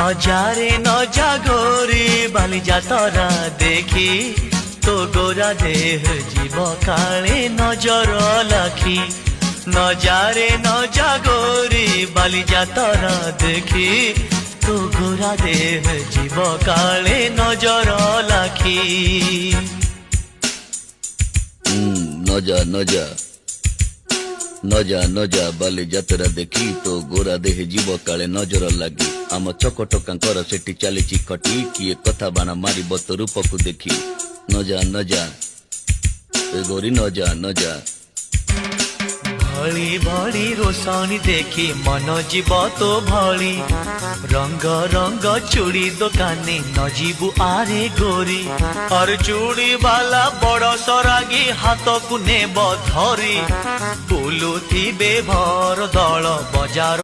নজারে নজা গোরি বালি যাতরা দেখি তো গোরা দেহ জীব কালে নজর লাখি নজারে নজা গোরি বালি যাতরা দেখি তো গোরা দেহ জীব কালে নজর লাখি নজা নজা নজা নজা বালি যাত্ରା দেখি তো গোরা দেহে জীବ କାଳେ ନଜର ଲାଗି ଆମ ଚକଟକାଙ୍କର ସେଠି ଚାଲିଛି ଖଟି କିଏ କଥା ବାଣ ମାରିବ ତ ରୂପକୁ ଦେଖି ନଜା ନଜା ଏ ଗୋରି ନଜା ନଜା भली भली रोशनी देखी मन जीव तो भली रंग रंग चूड़ी दुकानी न जीवु आरे गोरी और चूड़ी वाला बड़ सरागी हाथ को नेब धरी बुलुथिबे भर दल बजार।